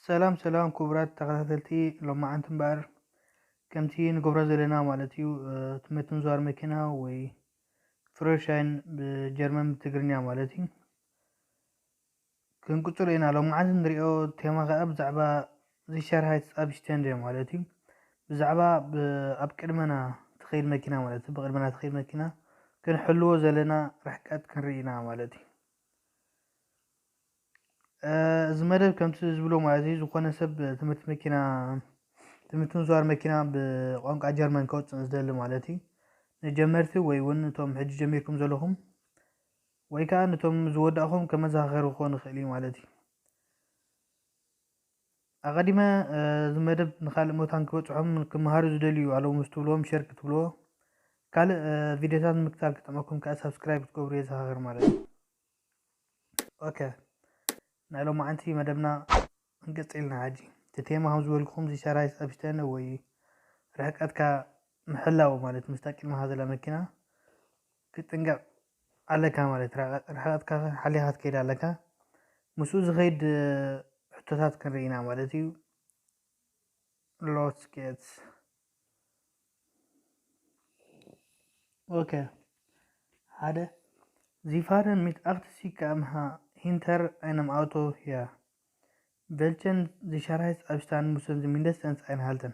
سلام كبرات تغتلتي لما عنتم بار كمتي نقبر زلنا مالتيو تمتن زوار مكينة وي فريشاين بجرمن بتقرنيا مالتي كن قطرينا لو معن نريو تيما غاب زعبا زي شارهايت ابشتندي مالتي بزعبا بقدمنا تخيل مكينة مالتي بقدمنا تخيل مكينة كن حلو زلنا رحكات كنرينا مالتي زمدب كمت زبلو مالتي زخونه سب تمت مكينة تمتون زوار مكينة بقانقع جرمن كوت نزدل مالتي نجمرتي وي ون توم حج جميركم زلهم وي كان توم زوداهم كما زاخر خون خلي مالتي اقديما زمدب نخال موتان كوتهم كمهار زدليو على مستولهم شركه بلو قال فيديوهات مكتاب كتمكم كسبسكرايب تكبري زاخر مالتي اوكي نالو ما انتي مدبنا نقصيلنا عاجي تتيما هم زولكم زي شرايس ابشتن وي رحقتك محلاو مالت مستقل ما هذا الماكينه كتنقع عليك مالت رحقتك حليهات كيد عليك مسوز غيد حتتات كنرينا مالتي لوت سكيتس اوكي هذا زيفارن ميت اختسي كامها هينتر اينم اوتو هي بلچن زي شرايس ابشتان مسوز ميندستنس اين هالتن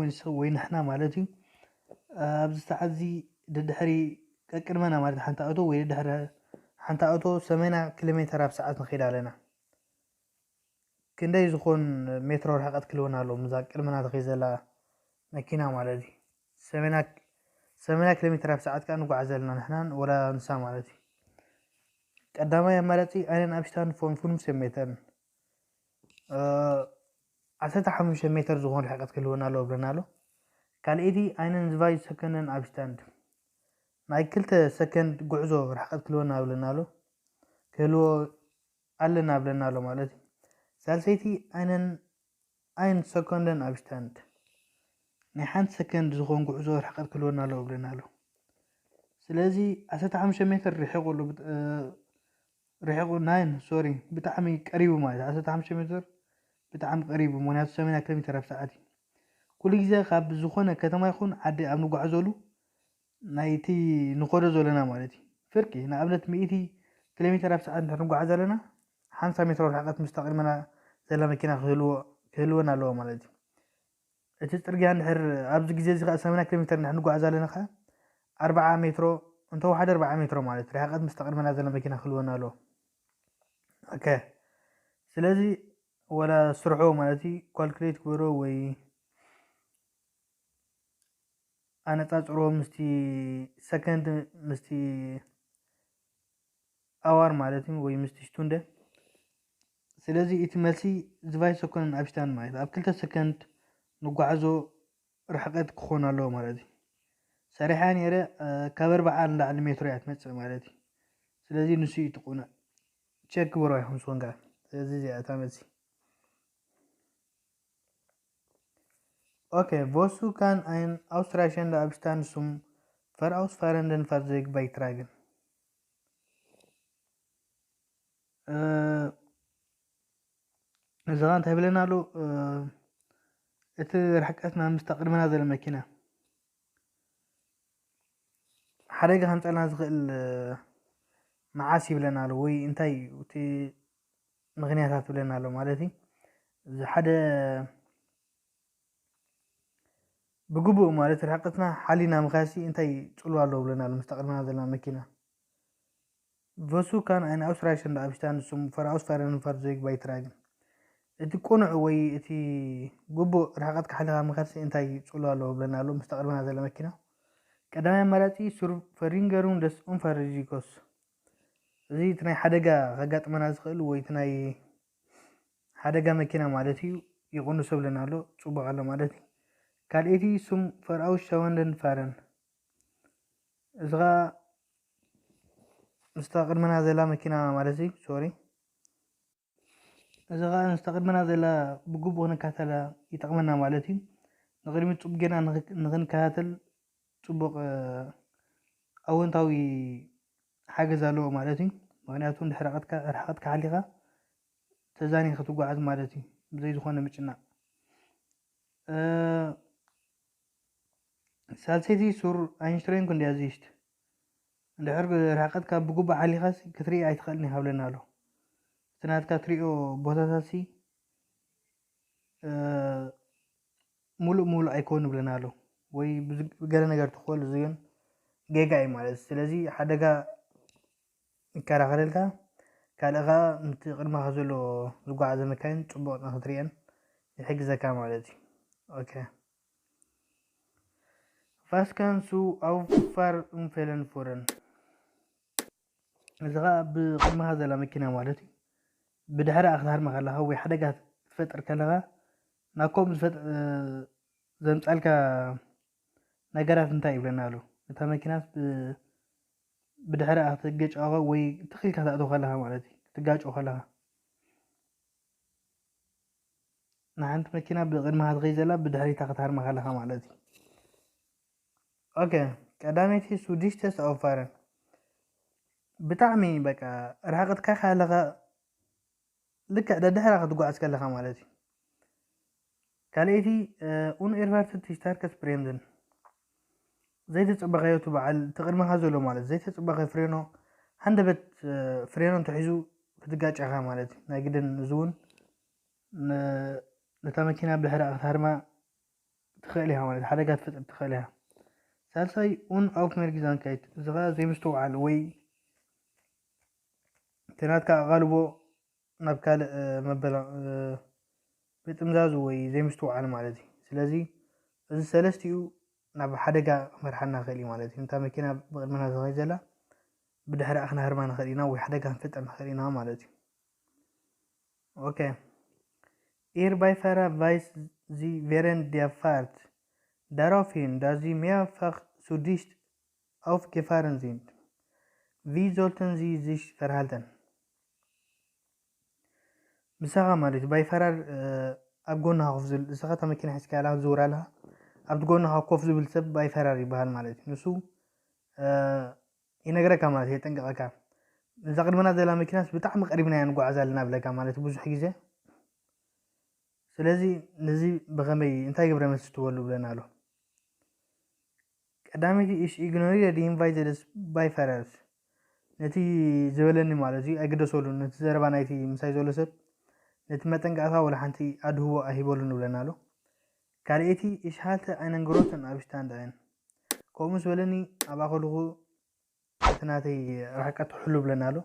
نسوي نحنا مالتي ابز تعزي ددحري كقدمنا مالت حنت اوتو وي ددحر حنت اوتو 80 كيلومتر بساعه نخيد علينا كندي زخون مترو رحقت كلونا لو مزا قدمنا تخيزلا ماكينه مالتي 80 كيلومتر بساعه كان نغعزلنا نحنا ولا نسا مالتي قدامي مالتي انا ابشتان فون سميتن 15 متر زخون رحقت كلونا لو برنالو قال ايدي اينن زفاي سكنن ابشتاند ناي كلتا سكند قعزو رحقت كلونا بلنالو كلو علنا بلنالو مالتي سالسيتي اين سكندن ابشتاند نحن سكند زخون قعزو رحقت كلونا لو بلنالو سلازي 15 متر رحقو ناين سوري بتعمي قريب مالت 15 متر بتعم قريب مونات 8 كيلومتر بساعتي كل جزء خاب زخونه كتما يكون عدي ابنو قعزولو نايتي نقول زولنا مالتي فرقي نقبلت 100 كيلومتر بساعة نرجع زلنا 5 متر حقت مستقل منا زلا مكينة خلونا لو مالتي تسترجع نحر أبز جزيز 8 كيلومتر نرجع زلنا خا 4 متر أنت واحد 4 متر مالتي حقت مستقل منا زلا مكينة خلونا لو اوكي سلازي ولا سرعو مالتي كالكوليت كبرو وي أنا تاجرو مستي سكند مستي أوار مالتي وي مستي شتونده سلازي اتملسي زفاي سكن أبشتان مالت أب كلتا سكند نقعزو رحقت كخونا لو مالتي سريحان يرى كابر بعان لعلى متريات متسع مالتي سلازي نسي تقونا تشيك بروي حمسون قال سلازي زي أتاملسي اوكي فوسو كان ein ausreichender Abstand zum vorausfahrenden Fahrzeug beitragen. زغان تهبلنا له رحقتنا مستقدمنا ذا الماكينة حريقة هنسألنا زغل معاسي بلنا له وي انتاي وتي مغنياتات بلنا له مالتي زي حدا بقبو مالتي رحقتنا حالينا مخاسي انتاي تقولوا له بلنا له مستقدمنا ذا الماكينة فوسو كان ein ausreichender Abstand zum vorausfahrenden Fahrzeug beitragen. እቲ ቆንዑ ወይ እቲ ጉቡእ ርሕቀት ካሕልኻ ምኸርሲ እንታይ ፅሎ ኣለዎ ብለና ኣሎ ምስተቐድመና ዘለ መኪና ቀዳማይ ኣማራፂ ሱር ፈሪንገሩን ደስ ኡንፈርጂኮስ እዚ እቲ ናይ ሓደጋ ከጋጥመና ዝኽእል ወይ እቲ ናይ ሓደጋ መኪና ማለት እዩ ይቁንሶ ብለና ኣሎ ፅቡቅ ኣሎ ማለት እዩ ካልእቲ ሱም ፈርኣውሽ ሸወንደን ፋረን እዚ ኸ ምስተቐድመና ዘላ መኪና ማለት እዩ ሶሪ إذا غا نستخدمنا ذلا بجوب ونكاتلا يتعملنا مالتي نقدر نطبق جنا نغنكاتل طبق أو نتاوي حاجة زالو مالتي ምክንያቱም ርሕቀትካ ሓሊኻ ተዛኒኻ ክትጓዓዝ ማለት እዩ ብዘይ ዝኾነ ምጭናቕ ሳልሰይቲ ሱር ኣይንሽትሬን ኩንዲያ ዚሽት እንድሕር ርሕቀትካ ብግቡእ ሓሊኻስ ክትርኢ ኣይትኽእልን ኢኻ ብለና ኣሎ እቲ ናትካ ትሪኦ ቦታታሲ ሙሉእ ኣይኮኑ ብለና ኣሎ ወይ ገለ ነገር ትኽእል እዚ ግን ጌጋ እዩ ማለት ስለዚ ሓደጋ ይከላኸለልካ ካልእ ኸኣ ነቲ ቅድመኻ ዘሎ ዝጓዓዘ መካይን ፅቡቅ ንክትሪአን ይሕግዘካ ማለት እዩ ኦኬ Was kannst du auf Fahrunfällen führen? እዚ ኸኣ ብቅድመኻ ዘላ መኪና ማለት እዩ ብድሕሪ ክትሃርመ ከለኻ ወይ ሓደጋ ክትፈጥር ከለኻ ናብ ከምኡ ዘምፃልካ ነገራት እንታይ ይብለና ኣሎ እታ መኪናት ብድሕሪ ክትገጭኻ ወይ ትኽልካ ተኣትዎ ከለኻ ማለት እዩ ክትጋጭ ከለኻ ንሓንቲ መኪና ብቅድመኻ ትኸይድ ዘላ ብድሕሪታ ክትሃርመ ከለኻ ማለት እዩ ኦኬ ቀዳመይቲ ሱዲሽተስ ኣውፋረን ብጣዕሚ በቃ ርሕቀትካ ካለኻ ልክዕ ደድሕራ ክትጓዓዝ ከለኻ ማለት እዩ ካልአይቲ ኡንኤርቫርትድ ስታርከስ ብሬምዝን ዘይተፀበቐዮ እቲ በዓል ትቅድመኻ ዘሎ ማለት ዘይተፀበቐ ፍሬኖ ሃንደበት ፍሬኖ እንተሒዙ ክትጋጭኻ ማለት እዩ ናይ ግድን እዚ እውን ነታ መኪና ብድሕሪ ክትሃርማ ትኽእል ኢኻ ማለት ሓደጋ ትፈጥር ትኽእል ኢኻ ሳልሳይ ኡንኣውፍሜርጊዛንካይት እዚ ኸኣ ዘይምስትውዓል ወይ ተናትካ ኣቓልቦ ናብ ካልእ መበላ ብጥምዛዙ ወይ ዘይምስትውዓል ማለት እዩ ስለዚ እዚ ሰለስቲኡ ናብ ሓደጋ ክመርሓና ንኽእል እዩ ማለት እዩ እታ መኪና ብቅድመና ዝኸይድ ዘላ ብድሕሪኣ ክነሃርማ ንኽእል ኢና ወይ ሓደጋ ክንፍጥር ንኽእል ኢና ማለት እዩ ኦኬ ኢር ባይፋራ ቫይስ ዚ ቬረን ዲያ ፋርት Daraufhin, da Sie mehrfach zu dicht aufgefahren sind, wie sollten Sie sich verhalten? ብሳኻ ማለት እዩ ባይፈራር ኣብ ጎንኻ ኮፍ ዝብል ንስኻ እታ መኪና ሒዝካ ያላ ክትዝውር ኣለኻ ኣብቲ ጎንኻ ኮፍ ዝብል ሰብ ባይፈራር ይበሃል ማለት እዩ ንሱ ይነግረካ ማለት እዩ የጠንቅቐካ እዛ ቅድመና ዘላ መኪናስ ብጣዕሚ ቀሪብና እያ ንጓዓዝ ኣለና ብለካ ማለት እዩ ብዙሕ ግዜ ስለዚ ነዚ ብኸመይ እንታይ ገብረ መልሲ ትበሉ ብለና ኣሎ ቀዳመይቲ እሽ ኢግኖሪረ ዲ ኢንቫይትድስ ባይፈራርስ ነቲ ዝበለኒ ማለት እዩ ኣይግደሰሉ ነቲ ዘረባ ናይቲ ምሳይ ዘሎ ሰብ ነቲ መጠንቀቕታ ወላ ሓንቲ ኣድህቦ ኣይሂበሉን ብለና ኣሎ ካልአይቲ እሽ ሃልተ ኣይነን ግሮትን ኣብ ሽታንዳየን ከምኡ ዝበለኒ ኣብኣ ከልኹ እቲ ናተይ ርሕቀት ሕሉ ብለና ኣሎ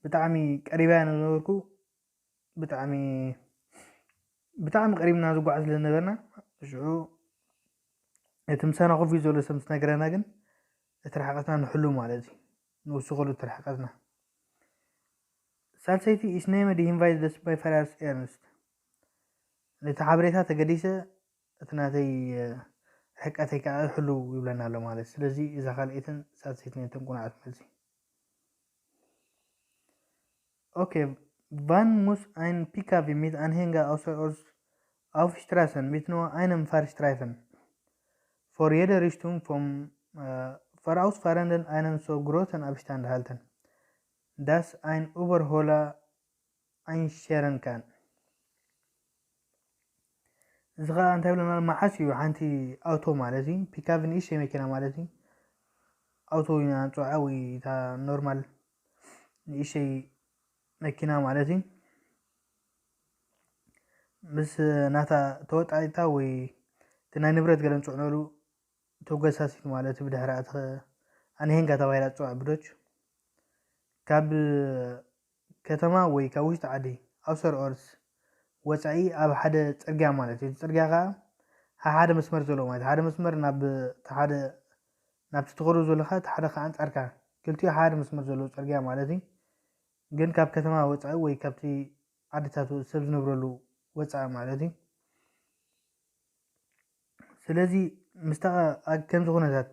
ብጣዕሚ ቀሪባያ ነበርኩ ብጣዕሚ ቀሪብና ዝጓዓዝ ስለነበርና ሽዑ እቲ ምሳና ኮፍ ዘሎ ሰብ ምስ ነገረና ግን እቲ ርሕቀትና ንሕሉ ማለት እዩ ንውስኸሉ እቲ ርሕቀትና ሳልሰይቲ እሽ ነመ ዲ ኢንቫይትድስ ባይፈራርስ ኤርንስት ነቲ ሓበሬታ ተገዲሰ እቲ ናተይ ርሕቀተይ ከዓ ሕሉ ይብለና ኣሎ ማለት ስለዚ እዛ ካልአይትን ሳልሰይትን እየን ቁኑዓት መልሲ Okay, wann muss ein PKW mit Anhänger außerorts auf Straßen mit nur einem Fahrstreifen vor jeder Richtung vom Vorausfahrenden einen so großen Abstand halten, dass ein Überholer einscheren kann? እዚ ኸኣ እንታይ ብለና መዓስ እዩ ሓንቲ ኣውቶ ማለት እዩ ፒካፕ ንእሽተይ መኪና ማለት እዩ ኣውቶ ኢና ንፅውዓ ወይ እታ ኖርማል ንእሽተይ መኪና ማለት እዩ ምስ ናታ ተወጣኢታ ወይ እቲ ናይ ንብረት ገለ ንፅዕነሉ ተጎሳሲት ማለት እዩ ብድሕሪኣ ኣንሄንጋ ተባሂላ ትፅዋዕ ብዶች ካብ ከተማ ወይ ካብ ውሽጢ ዓዲ ኣውሰር ኦርስ ወፃኢ ኣብ ሓደ ፅርግያ ማለት እዩ ፅርግያ ከዓ ሓደ መስመር ዘለዎ ማለት ሓደ መስመር ናብቲ ትኸዶ ዘለካ እቲ ሓደ ከዓ ኣንፃርካ ክልቲኡ ሓደ መስመር ዘለዎ ፅርግያ ማለት እዩ ግን ካብ ከተማ ወፃኢ ወይ ካብቲ ዓድታት ሰብ ዝነብረሉ ወፃኢ ማለት እዩ ስለዚ ምስታ ከምዚ ኩነታት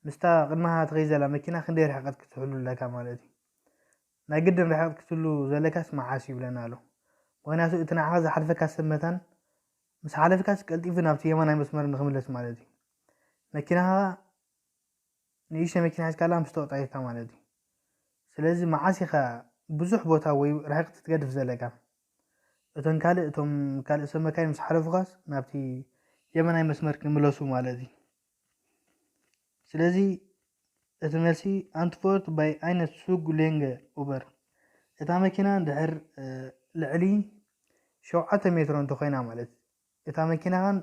ምስታ ቅድማኻ ትኸይድ ዘላ መኪና ክንደይ ርሕቀት ክትሕሉ ኣለካ ማለት እዩ ናይ ግድን ርሕቀት ክትህሉ ዘለካስ መዓስ ይብለና ኣሎ ምክንያቱ እቲ ንዓኻ ዝሓልፈካ ሰብ መታን ምስ ሓለፍካስ ቀልጢፉ ናብቲ የማናይ መስመር ንክምለስ ማለት እዩ መኪናኻ ንእሽተይ መኪና ሒዝካ ኣላ ምስ ተወጣኢታ ማለት እዩ ስለዚ መዓሲኻ ብዙሕ ቦታ ወይ ርሕቅቲ ትገድፍ ዘለካ እቶም ካልእ ሰብ መካይን ምስ ሓለፉኻስ ናብቲ የመናይ መስመር ክምለሱ ማለት እዩ ስለዚ እቲ መልሲ አንትፎርት ባይ ዓይነት ሱግ ሌንገ ኡበር እታ መኪና እንድሕር ልዕሊ 7 ሜትሮ እንተኮይና ማለት እታ መኪናኻን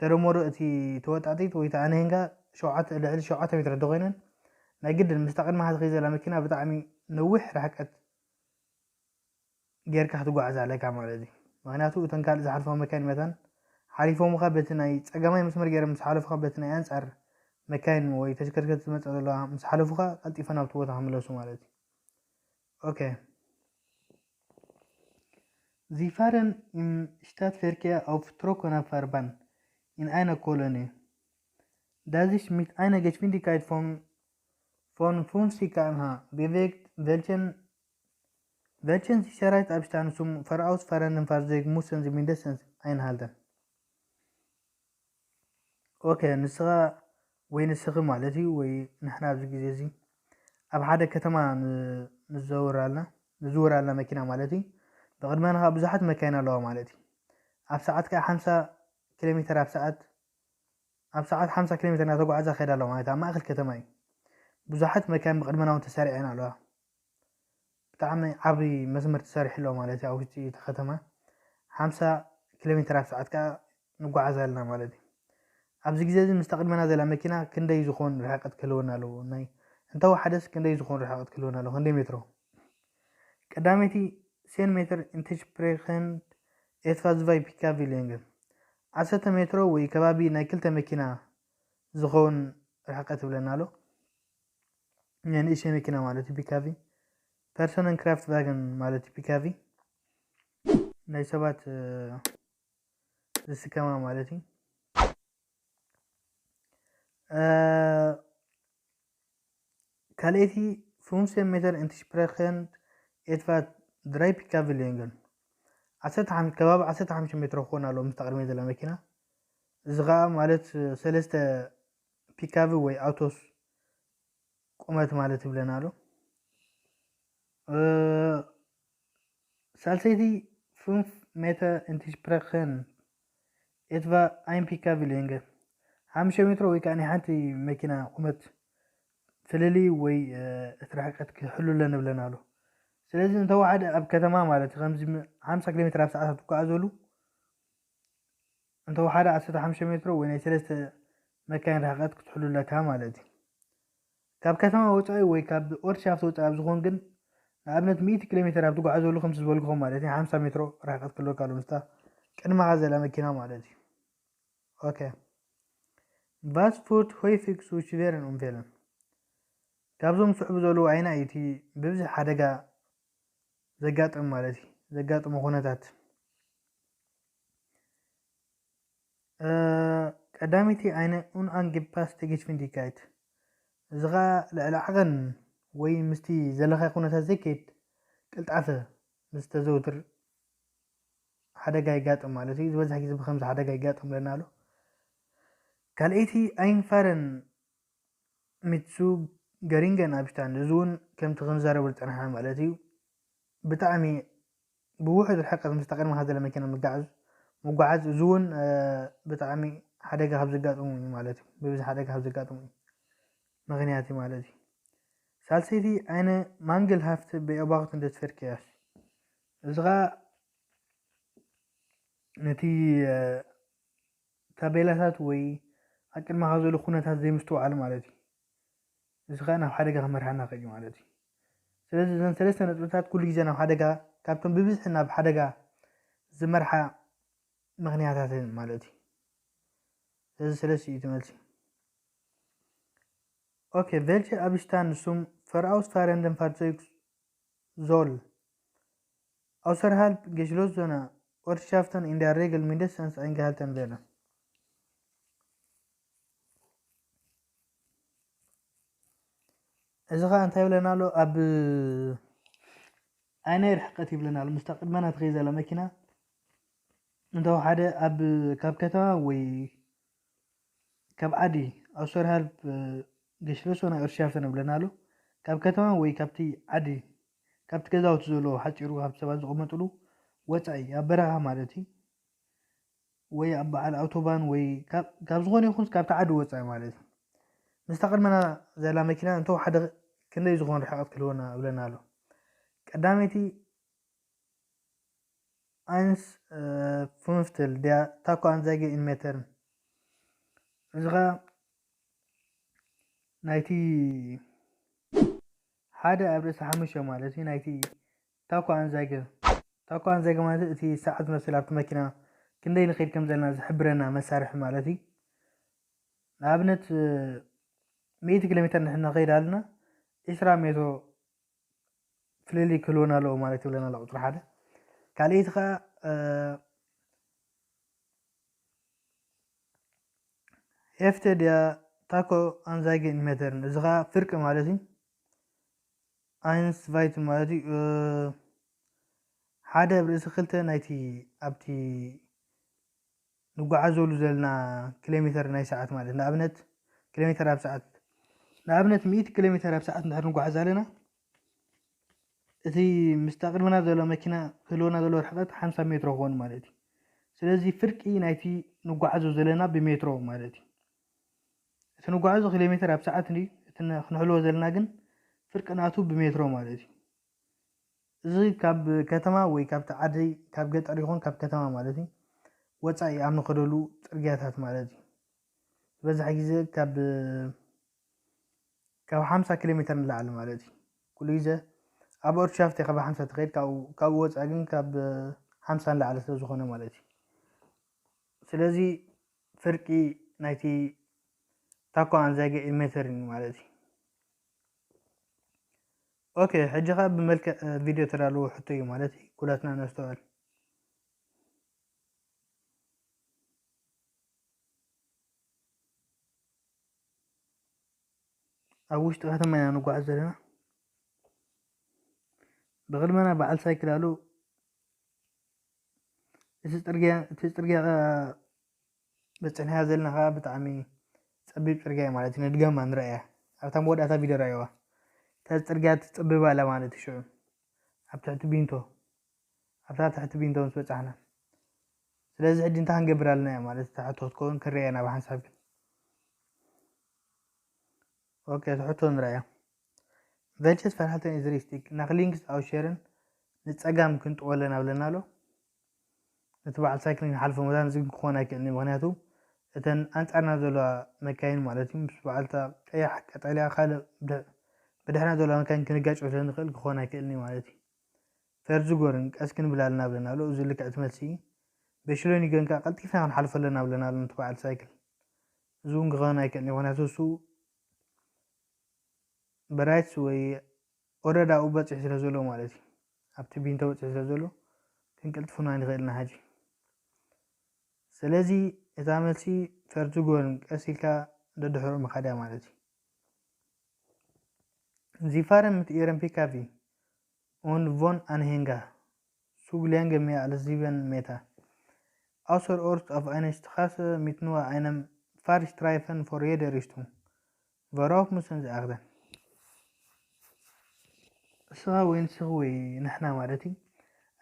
ተደመሩ እቲ ተወጣጢት ወይ ተኣነንጋ ልዕሊ 7 ሜትሮ እንተኮይነን ናይ ግድን ምስ ተቅድማ ትኸይድ ዘላ መኪና ብጣዕሚ ነዊሕ ርሕቀት ጌርካ ክትጓዓዝ ኣለካ ማለት እዩ ምክንያቱ እተን ካልእ ዝሓልፋ መካይን መተን ሓሊፎምካ በቲ ናይ ፀገማይ መስመር ገይሮም ምስ ሓለፉካ በቲ ናይ ኣንፃር መካይን ወይ ተሽከርከርቲ ዝመፅእ ዘለዋ ምስ ሓለፉካ ቀልጢፈን ናብቲ ቦታ ክምለሱ ማለት እዩ ኦኬ Sie fahren im Stadtverkehr auf trockener Fahrbahn in einer Kolonie, da sich mit einer Geschwindigkeit von 50 km/h bewegt, welchen Sicherheitsabstand zum vorausfahrenden Fahrzeug müssen Sie mindestens einhalten? Okay, ንስኻ ወይ ንስኺ ማለት እዩ ወይ ንሕና ኣብዚ ግዜ እዚ ኣብ ሓደ ከተማ ንዝውር ኣለና መኪና ማለት እዩ ብቅድመና ብዙሓት መካይን ኣለዋ ማለት እዩ ኣብ ሰዓት 50 ኪሎ ሜትር ኣብ ሰዓት 50 ኪሎ ሜትር እናተጓዓዛ ከይዳ ኣለዋ ማለት ኣብ ማእከል ከተማ እዩ ብዙሓት መካይን ብቅድመና እውን ተሰሪዐን ኣለዋ ብጣዕሚ ዓብይ መስመር ተሰሪሑ ኣሎ ማለት እዩ ኣብ ውሽጢ እቲ ከተማ 50 ኪሎ ሜትር ኣብ ሰዓት ከዓ ንጓዓዝ ኣለና ማለት እዩ ኣብዚ ግዜ እዚ ምስ ተቅድመና ዘላ መኪና ክንደይ ዝኮን ርሕቀት ክህልወና ኣለዎ ናይ እንተወሓደስ ክንደይ ዝኮን ርሕቀት ክህልወና ኣለዎ ክንደይ ሜትሮ ቀዳመይቲ 10 ሜትር ኢንተሽፕሬክን etwa 2 ፒካቪ ሌንግን 10 ሜትሮ ወይ ከባቢ ናይ ክልተ መኪና ዝኸውን ርሕቀት ይብለና ኣሎ ናይ ንእሽተይ መኪና ማለት እዩ ፒካቪ ፐርሰነል ክራፍት ቫገን ማለት እዩ ፒካቪ ናይ ሰባት ዝስከማ ማለት እዩ ካልእቲ 5 ሜትር ኢንተሽፕሬክን etwa 3 ፒካቪ ሌንግን ከባቢ 15 ሜትሮ ክኾን ኣለዎ ምስ ተቅድመ ዘላ መኪና እዚ ከዓ ማለት 3 ፒካቪ ወይ ኣውቶስ ቁመት ማለት ይብለና ኣሎ ሳልሰይቲ 5 ሜትር ኢንተሽፕሬክን etwa 1 ፒካቪ ሌንግን 5 ሜትሮ ወይ ከዓ ናይ ሓንቲ መኪና ቁመት ፍልሊ ወይ እቲ ርሕቀት ክሕልወለን ይብለና ኣሎ ስለዚ እንተወሓደ ኣብ ከተማ ማለት ከምዚ 50 ኪሎ ሜትር ኣብ ሰዓት ትጓዓዘሉ እንተወሓደ 15 ሜትሮ ወይ ናይ 3 መካይን ርሕቀት ክትሕልወለካ ማለት እዩ ካብ ከተማ ወፃኢ ወይ ካብ ኦርሻፍት ወፃኢ ኣብ ዝኮን ግን ንኣብነት 100 ኪሎ ሜትር ኣብ ትጓዓዘሉ ከምቲ ዝበልኩኹም ማለት እዩ 50 ሜትሮ ርሕቀት ክህልወካ ኣሎ ምስታ ቅድማኻ ዘላ መኪና ማለት እዩ ኦኬ Was führt häufig zu schweren Unfällen? ካብዞም ስሕቡ ዘለዉ ዓይና እቲ ብብዙሕ ሓደጋ ዘጋጥም ማለት እዩ ዘጋጥሙ ኩነታት ቀዳሚቲ ዓይነ unangepasste Geschwindigkeit እዚ ከዓ ልዕሊ ዓቐን ወይ ምስቲ ዘለኻይ ኩነታት ዘይከይድ ቅልጣፈ ምስ ተዘውትር ሓደጋ ይጋጥም ማለት እዩ ዝበዝሕ ግዜ ብከምዚ ሓደጋ ይጋጥም ለና ኣሎ ካልእቲ ኣይንፋረን ሚትሱ ገሪንገን ኣብሽታን እዚ እውን ከምቲ ክንዛረበሉ ፀናሕና ማለት እዩ ብጣዕሚ ብውሕድ ርሕቀት ምስ ተቅድመካ ዘላ መኪና ምጓዓዝ እዚ እውን ብጣዕሚ ሓደጋ ካብ ዘጋጥሙ እዩ ማለት እዩ ብብዙሕ ሓደጋ ካብ ዘጋጥሙ እዩ ምክንያት እዩ ማለት እዩ ሳልሰይቲ ኣይነ ማንግልሃፍት ብኦባክትን ደስ ፈርክያስ እዚ ከዓ ነቲ ታቤላታት ወይ ኣብ ቅድመካ ዘሎ ኩነታት ዘይምስትውዓል ማለት እዩ እዚ ከዓ ናብ ሓደጋ ክመርሐና ክእል ማለት እዩ ስለዚ እዘን 3 ነጥብታት ኩሉ ግዜ ናብ ሓደጋ ካብቶም ብብዝሒ ናብ ሓደጋ ዝመርሓ ምክንያታት ማለት እዩ እዚ ስለዚ እዩ ትመልሲ ኦኬ welche Abstand zum vorausfahrenden Fahrzeug soll außerhalb geschlossener Ortschaften in der Regel mindestens eingehalten werden እዚ ከዓ እንታይ ይብለና ኣሎ ኣብ ዓይናይ ርሕቀት ይብለና ኣሎ ምስ ተቅድመና ትኸይድ ዘላ መኪና እንተወሓደ ካብ ከተማ ወይ ካብ ዓዲ ኣውሰርሃልፕ ገሽለሶ ናይ እርሻፍተን ይብለና ኣሎ ካብ ከተማ ወይ ካብቲ ዓዲ ካብቲ ገዛውቲ ዘለዎ ሓፂሩ ካብ ሰባት ዝቕመጥሉ ወፃኢ ኣብ በረኻ ማለት እዩ ወይ ኣብ በዓል ኣውቶባን ወይ ካብ ዝኾነ ይኹን ካብቲ ዓዲ ወፃኢ ማለት እዩ ምስታ ቅድመና ዘላ መኪና እንተው ሓደ ክንደይ ዝኾነ ርሕቐት ክህልወና ብለና ኣሎ ቀዳመይቲ 1.50 der Taco-Anzeige in Metern እዚ ኸ ናይቲ ሓደ ኣብ ርእሲ 5 ማለት እዩ ናይቲ ታኮ አንዛይገ ማለት እቲ ሰዓት መስል ኣብቲ መኪና ክንደይ ንኸይድ ከም ዘለና ዝሕብረና መሳርሒ ማለት እዩ ንኣብነት 100 ኪሎ ሜትር ንሕና ኸይድ ኣለና 20 ሜትሮ ፍልልይ ክህልወና ኣለዎ ማለት ይብለና ኣሎ ቁፅሪ ሓደ ካልእቲ ኸ Hälfte der Taco-Anzeige in Metern እዚ ኸ ፍርቂ ማለት እዩ1 ቫይት ማለት እዩ ሓደ ብርእሲ ክልተ ናይቲ ኣብቲ ንጓዓዘሉ ዘለና ኪሎ ሜትር ናይ ሰዓት ማለት ንኣብነት ኪሎ ሜትር ኣብ ሰዓት ንኣብነት 100 ኪሎ ሜትር ኣብ ሰዓት እንድሕር ንጓዓዝ ኣለና እቲ ምስታ ቅድመና ዘሎ መኪና ክህልወና ዘሎ ርሕቐት 50 ሜትሮ ክኾን ማለት እዩ ስለዚ ፍርቂ ናይቲ ንጓዓዞ ዘለና ብሜትሮ ማለት እዩ እቲ ንጓዓዞ ኪሎ ሜትር ኣብ ሰዓት እንዲ እቲ ክንሕልዎ ዘለና ግን ፍርቂ ናቱ ብሜትሮ ማለት እዩ እዚ ካብ ከተማ ወይ ካብቲ ዓዲ ካብ ገጠር ይኹን ካብ ከተማ ማለት እዩ ወፃኢ ኣብ ንኸደሉ ፅርግያታት ማለት እዩ ዝበዝሕ ግዜ ካብ 50 ኪሎ ሜትር ንላዕሊ ማለት እዩ ኩሉ ግዜ ኣብ ኦርሻፍት ካብ 50 ትኸይድ ካብ ወፃኢ ግን ካብ 50 ንላዕሊ ስለ ዝኾነ ማለት እዩ ስለዚ ፍርቂ ናይቲ ታኮ-አንዛይገ ኢን ሜተርን ማለት እዩ ኦኬ ሕጂ ኸ ብመልክዕ ቪድዮ ተዳልዎ ሕቶ እዩ ማለት እዩ ኩላትና ነስተውዕል ኣብ ውሽጢ ከተማ ኢና ንጓዓዝ ዘለና ብቅድመና በዓል ሳይክል ኣሎ እቲ ፅርግያ በፅሕናያ ዘለና ኸ ብጣዕሚ ፀቢብ ፅርግያ እዩ ማለት እዩ ንድገማ ንረአያ ኣብታ መወዳእታ ቪድዮ ረኣይዋ እታ ፅርግያ ትፅብብ ኣላ ማለት እዩ ሽዑ ኣብ ትሕቲ ቢንቶ ኣብታ ትሕቲ ቢንቶ ምስ በፃሕና ስለዚ ሕጂ እንታይ ክንገብር ኣለና እያ ማለት እቲ ሕቶ ክትከውን ክንሪአና ብሓንሳብ ግን ኦኬ እቲ ሕቶ ንረአያ Welches Verhalten ist richtig? Nach links ausscheren ንፀጋም ክንጥወለና ብለና ኣሎ እቲ በዓል ሳይክል ንሓልፎ መዛን ዝግ ክኾን ኣይክእልኒ ምክንያቱ እተን ኣንፃርና ዘለዋ መካይን ማለት እዩ ምስ በዓልታ ቀያሕ ቀጠልያ ካልእ ብድሕሪና ዘለዋ መካይን ክንጋጭ ስለንኽእል ክኾን ኣይክእልኒ ማለት እዩ ፈርዚ ጎርን ቀስ ክንብል ኣለና ብለና ኣሎ እዚ ልክዕ እቲ መልሲ በሽሎኒ ገንካ ቀልጢፍና ክንሓልፎ ኣለና ብለና ኣሎ ነቲ በዓል ሳይክል እዚ እውን ክኾን ኣይክእልኒ ምክንያቱ እሱ በራይትስ ወይ ኦረዳ ኣብኡ በፂሕ ስለ ዘሎ ማለት እዩ ኣብቲ ቢንቶ በፂሕ ስለ ዘሎ ክንቅልጥፍና ንኽእልና ሕጂ ስለዚ እታ መልሲ ፈርዚ ጎርን ቀስ ኢልካ ደድሕሮ ምኻድ እያ ማለት እዩ ዚፋረን mit ihrem PKW und von Anhänger zugelange mehr als 7 Meter außerorts auf einer Straße mit nur einem Fahrstreifen vor jeder Richtung worauf müssen sie achten እስኻ ወይ ንስኺ ወይ ንሕና ማለት እዩ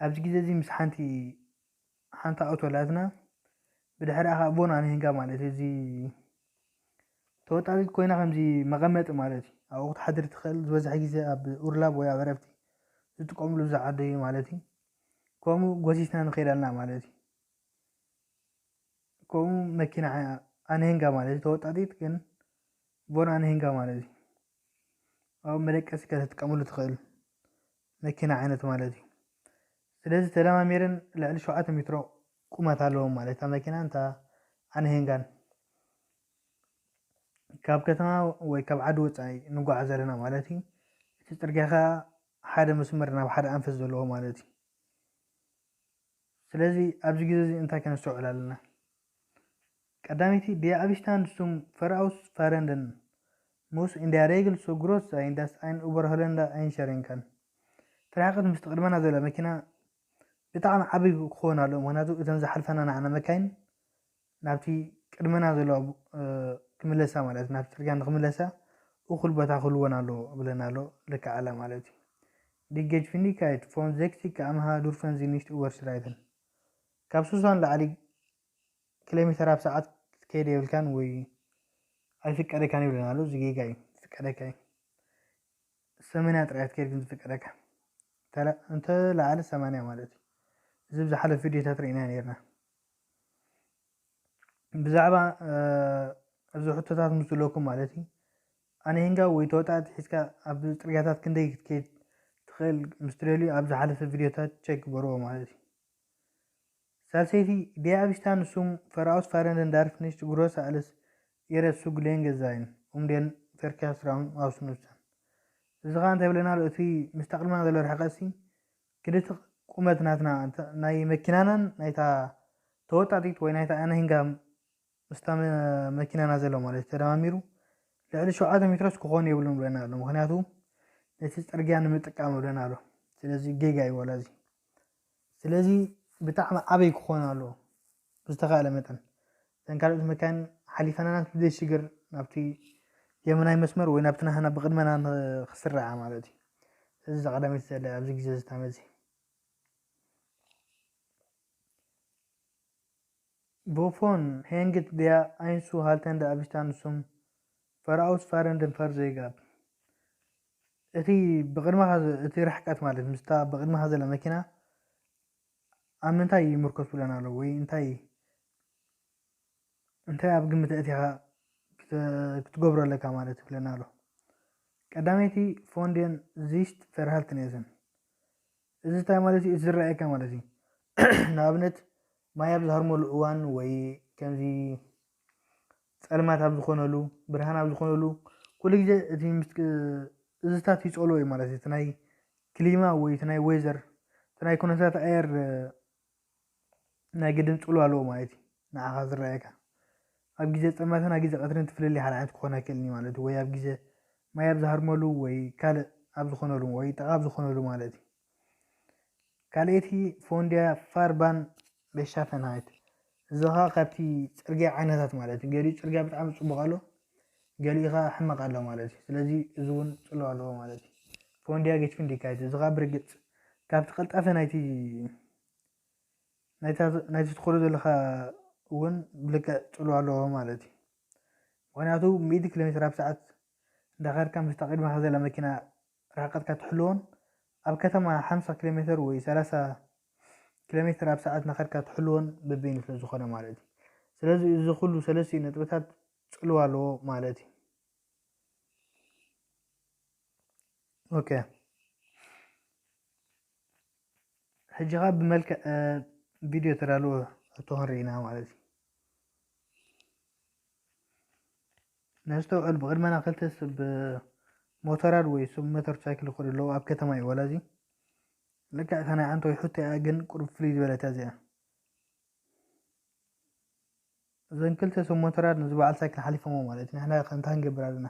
ኣብዚ ግዜ እዚ ምስ ሓንቲ ኣውቶላትና ብድሕሪኣ ኸ ቦን ኣንሂንጋ ማለት እዩ እዚ ተወጣጢት ኮይና ከምዚ መቐመጢ ማለት እዩ ኣብኡ ክትሓድር ትኽእል ዝበዝሐ ግዜ ኣብ ኡርላብ ወይ ኣብ ዕረፍቲ ዝጥቀምሉ ዝዓደ እዩ ማለት እዩ ከምኡ ጎሲስና ንኸይድ ኣለና ማለት እዩ ከምኡ መኪና ኣንሂንጋ ማለት እዩ ተወጣጢት ግን ቦን ኣንሂንጋ ማለት እዩ ኣብ መደቀሲ ከተጥቀምሉ ትኽእል መኪና ዓይነት ማለት እዩ ስለዚ ተለማሚረን ልዕሊ 7 ሜትሮ ቁመት ኣለዎም ማለት እታ መኪና እንታ ኣንሂንጋን ካብ ከተማ ወይ ካብ ዓዲ ወፃኢ ንጓዓዝ ዘለና ማለት እዩ እቲ ፅርግያ ኸ ሓደ መስመር ናብ ሓደ ኣንፈት ዘለዎ ማለት እዩ ስለዚ ኣብዚ ግዜ እዚ እንታይ ከነስተውዕል ኣለና ቀዳመይቲ die Abstand zum vorausfahrenden muss in der Regel so groß sein dass ein Überholender einscheren kann ትርሕቐት ምስ ቅድመና ዘላ መኪና ብጣዕሚ ዓብይ ክኾን ኣለዎ ምክንያቱ እተን ዝሓልፈና ንዓና መካይን ናብቲ ቅድመና ዘለዋ ክምለሳ ማለት ናብቲ ፅርግያ ንክምለሳ أخل بتاخلون على بلنا له لك على مالتي ديجج فيني كايت فون زكتي كأمها دور فنزي نشت ورش رايدن كابسوسان لعلي كيلومتر بساعات كيدي بالكان وي أي فكرة كان يبلنا له زي جاي فكرة كاي سمينات رأيت كيف كنت فكرة ترى أنت لعلى 8 مالتي زبز حل فيديو تاترينا نيرنا بزعبا أبزو حتى تات مسلوكم مالتي أنا هنجا ويتوتات حسكا أبزو ترياتات كندي كيت تخيل مستريلي أبزو حل في فيديوهات تشيك برو مالتي سالسيتي دي أبشتان سوم فراوس فارندن دارف نشت غروس ألس يرى سوق لينج زاين دين فركاس راون أوس نوستان زغان تبلنا له في مستقبل ما دلور حقسي كدت قومت ناتنا ناي مكنانا نايتا توتاتيت وينايتا أنا هنجا مستعمل مكينة نازلة مالتي تداميرو لعل شو عادة مترس كوني يبلون بلنا له مخنياتو نتيجة أرجعنا متكامل بلنا له سلازي جيجاي ولا زي سلازي بتاعنا أبي كونا له بستغل متن لأن كان المكان حليفنا نبدأ شجر نبتي يمناي مسمر وينبتنا هنا بغد ما خسر رعا مالتي إذا قدام يسأل أبزي جزء تعمزي بوفون هنجت ديا أينسو هالتن دا أبشتان سوم فراوس فارندن فرزيجاب أتي بغد ما هذا أتي رحكات مالت مستا بغد ما هذا المكينة أم انتاي مركز بلنا له وي انتاي أبقى متأتيها كتقبر لك مالت بلنا له قداميتي فوندين زيشت فرهالت نيزن إذا تاي مالتي إزر رأيك مالتي نابنت ما يبظهر ملعوان وي كمزي سألمات أبزخونلو برهان أبزخونلو كل جزء أتي مستك إذا تاتي تقولوي مالتي تناي كليما وي تناي ويزر تناي كونسات أير ناي قدم تقولوا ألو مالتي ناع هذا رأيك أب جزء تماتنا جزء قدرين تفللي حال عند كونا كلني مالتي وي أب جزء ما يبظهر ملو وي كال أبزخونلو وي تغابزخونلو مالتي كاليتي فونديا فاربان بشافن هايت زها قبتي ترجع عينات مالتي قالي ترجع بتعمل صبغالو قالي غا حمق على مالتي سلازي زون صلو على مالتي فونديا جيت فين ديكايت زغا برقت كابت قلت أفنايتي نايتي تدخلوا دلخا ون بلك صلو على مالتي واناتو 100 كيلومتر بساعة دغير كان مستقيم هذا الماكينة راقت كتحلون أب كتما 5 كيلومتر و 3 كيلومتر بساعة نخر كتحلون ببين في الزخانة مالتي سلازي الزخول سلسي نتبتات صلو على مالتي اوكي حجي غاب بملك فيديو ترالو تهرينا مالتي نستو قلب غير ما نقلتس بموترات ويسو موتر سايكل خوري لو اب كتما يولازي لك انا عنتو يحطي اجن قرب فليز ولا تازيا زين كلتس موترات نزبو على سايكل حليفة مو مالتي نحنا كنت هنقبر علينا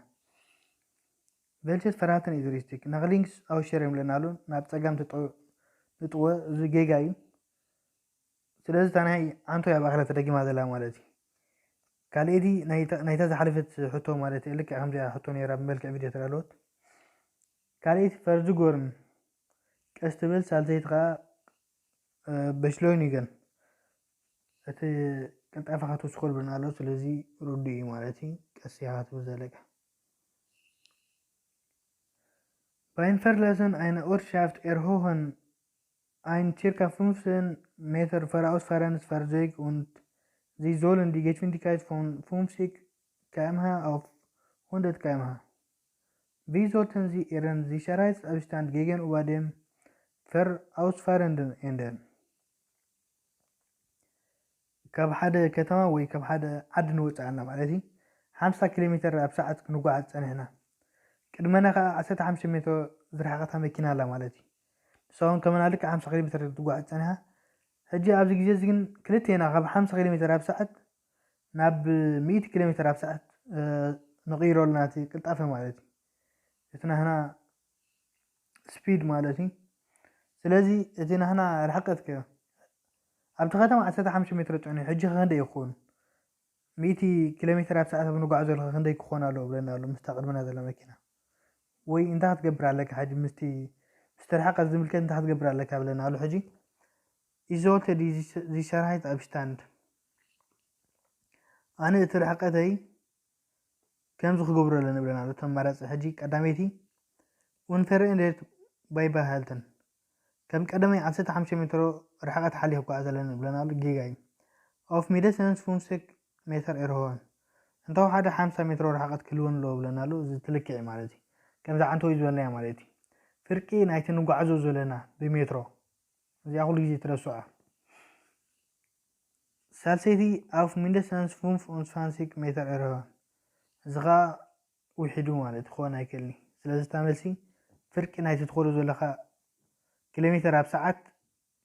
بلشت فراتن إزريستيك نغلينكس أو شريم لنالون ناب تقام تطوى زي جيجاي سلازة تانهي عنتو يا بأخرة ترقي ماذا لا مالتي كاليدي نايتا حلفت حطو مالتي لك أهم جاء حطوني راب ملك فيديو ترالوت كاليدي فرزو قورن كاستبل سالتيت غا بشلوني جن أتي كنت أفخاتو سخول بنالو سلازي ردي مالتي كاسيحاتو ذلك Beim Verlassen einer Ortschaft erhoben ein ca. 15 Meter vorausfahrendes Fahrzeug und sie sollen die Geschwindigkeit von 50 km/h auf 100 km/h. Wie sollten sie ihren Sicherheitsabstand gegenüber dem Vorausfahrenden ändern? كاب حدا كتما وي كاب حدا عد نوصعنا مالتي 50 كيلومتر بساعة كنقعد صنعنا قدمنا 15 متر زرحقتها مكينة لا مالتي سواء كمان عليك 5 كيلومتر تقعد صنعها هجي أبزي جزء زين كلتينا غاب 5 كيلومتر بساعة ناب 100 كيلومتر بساعة نغيرو لناتي قلت أفهم مالتي اتنا هنا سبيد مالتي سلازي اتنا هنا رحقت كيو أبتغاتا مع 15 متر تعني حجي غاندا يخون 100 كيلومتر ኣብ ሰዓት ብንጓዓዞ ዘለካ ክንደይ ክኾን ኣለዎ ብለና ኣሎ ምስታ ቅድመና ዘላ መኪና ወይ እንታይ ክትገብር ኣለካ ሕጂ ምስቲ ርሕቀት ዝምልከት እንታይ ክትገብር ኣለካ ብለና ኣሎ ሕጂ ኢዞልተድ ዚሰራሒት ኣብ ሽታንድ ኣነ እቲ ርሕቀተይ ከምዚ ክገብሩ ኣለኒ ብለና ኣሎ ተመራፂ ሕጂ ቀዳመይቲ ኡንፈርኤንዴት ባይባሃልተን ከም ቀደመይ 15 ሜትሮ ርሕቀት ሓሊፍ ክጓዓዝ ኣለኒ ብለና ኣሎ ጊጋይ ኦፍ ሚደሰንስ 5 ሜትር ኤርሆን እንታው ሓደ 50 ሜትሮ ርሕቀት ክልወን ኣለዎ ብለና ኣሎ እዚ ትልክዕ ማለት እዩ ከምዚ ዓንተ ወይ ዝበለናያ ማለት እዩ ፍርቂ ናይቲ ንጓዓዞ ዘለና ብሜትሮ እዚኣ ኩሉ ግዜ ትረስዖ ሳልሰይቲ ኣፍ ሚደሰንስ 25 ሜትር ኤርሆን እዚ ኸ ውሒዱ ማለት ክኾን ኣይክእልኒ ስለዚ ተመልሲ ፍርቂ ናይቲ ትኸዶ ዘለካ ኪሎሜትር ኣብ ሰዓት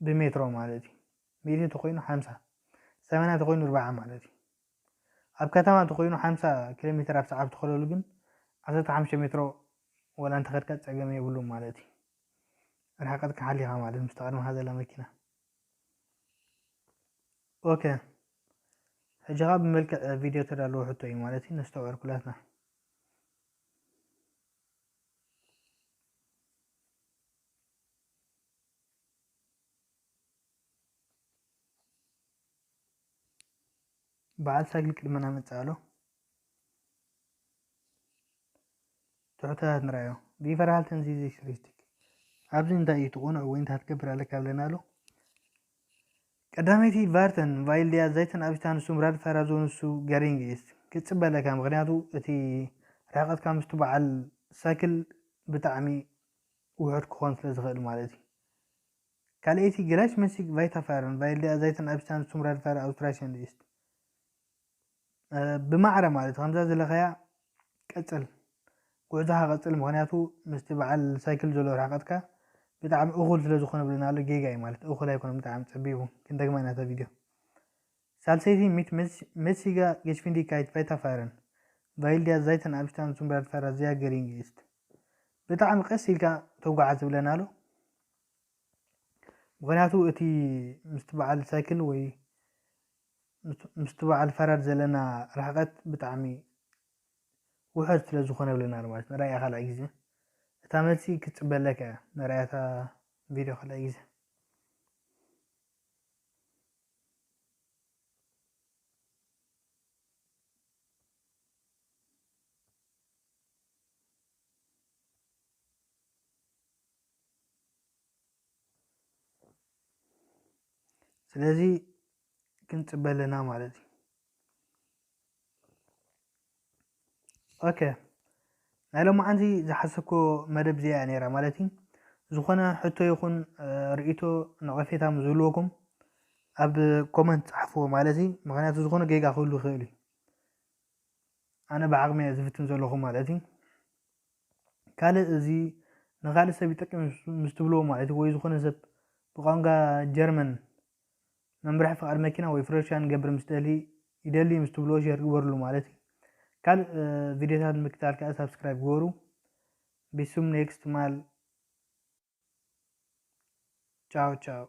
ብሜትሮ ማለት እዩ ሚእቲ ተኮይኑ 50 80 ተኮይኑ 40 ማለት እዩ ኣብ ከተማ ተኮይኑ 50 ኪሎሜትር ኣብ ሰዓት ትኸደሉ ግን 15 ሜትሮ ወላ እንተኸድካ ፀገም የብሉ ማለት እዩ ርሕቀት ክሓሊኻ ማለት ምስ ተቀድመካ ዘላ መኪና ኦኬ ሕጂ ኸ ብመልክዕ ቪድዮ ተዳለወ ሕቶ እዩ ማለት እዩ ነስተውዕር ኩላትና በዓል ሳይክል ቅድመና መፅእ ኣሎ ትሑታት ንራዮ ቢፈርሃልተን ዚዚሽሪስቲክ ኣብዚ እንታይ እዩ ትቆንዕ ወይ እንታይ ትገብር ኣለካ ብለና ኣሎ ቀዳመይቲ ቫርተን ቫይልድያ ዘይተን ኣብስታን ሱ ምራድ ፈራዞንሱ ገሪንግ ኢስ ክፅበለካ ምክንያቱ እቲ ርሕቀትካ ምስቲ በዓል ሳይክል ብጣዕሚ ውሑድ ክኾን ስለ ዝኽእል ማለት እዩ ካልአይቲ ገላሽ መስክ ቫይታፋርን ቫይልድያ ዘይተን ኣብስታን ሱ ምራድ ፈራ ኣውስትራሽን ኢስ ብማዕረ ማለት ከምዛ ዘለኸያ ቀፅል ጉዕዞኻ ቀፅል ምክንያቱ ምስቲ በዓል ሳይክል ዘሎ ርሕቀትካ ብጣዕሚ እኹል ስለ ዝኾነ ብለና ኣሎ ጌጋ እዩ ማለት እኹል ኣይኮነን ብጣዕሚ ፀቢቡ ክንደግማ ኢና ቪድዮ ሳልሰይቲ ሚት መሲጋ ጌሽፊንዲካይት ቫይታፋርን ቫይልድያ ዘይተን ኣብስታን ሱ ምራድ ፈራ ዝያ ገሪንግ ኢስት ብጣዕሚ ቀስ ኢልካ ተጓዓዝ ብለና ኣሎ ምክንያቱ እቲ ምስቲ በዓል ሳይክል ወይ ምስቲ በዓል ፈራድ ዘለና ርሕቀት ብጣዕሚ ውሑድ ስለ ዝኾነ ብለና ኣሎ ማለት ንራእያ ካልኣይ ግዜ እታ መልሲ ክትፅበለካ እያ ንራእያታ ቪድዮ ካልኣይ ግዜ ስለዚ ክንፅበለና ማለት እዩ ኦኬ ናይ ሎማዓንቲ ዝሓሰብኮ መደብ እዚኣ ነይራ ማለት እዩ ዝኾነ ሕቶ ይኹን ርእቶ ነቐፌታ ዝህልወኩም ኣብ ኮመንት ፃሕፍዎ ማለት እዩ ምክንያቱ ዝኾነ ጌጋ ክህሉ ይኽእል እዩ ኣነ ብዓቕሚ ዝፍትን ዘለኹ ማለት እዩ ካልእ እዚ ንካልእ ሰብ ይጠቅም ምስ ትብልዎ ማለት እዩ ወይ ዝኾነ ሰብ ብቋንቋ ጀርመን መምርሒ ፍቃድ መኪና ወይ ፍረሻን ገብር ምስ ይደሊ ምስ ትብልዎ ሼር ግበርሉ ማለት እዩ ካልእ ቪድዮታት ምክታል ከዓ ሳብስክራይብ ግበሩ ቢሱም ኔክስት ማል ቻው ቻው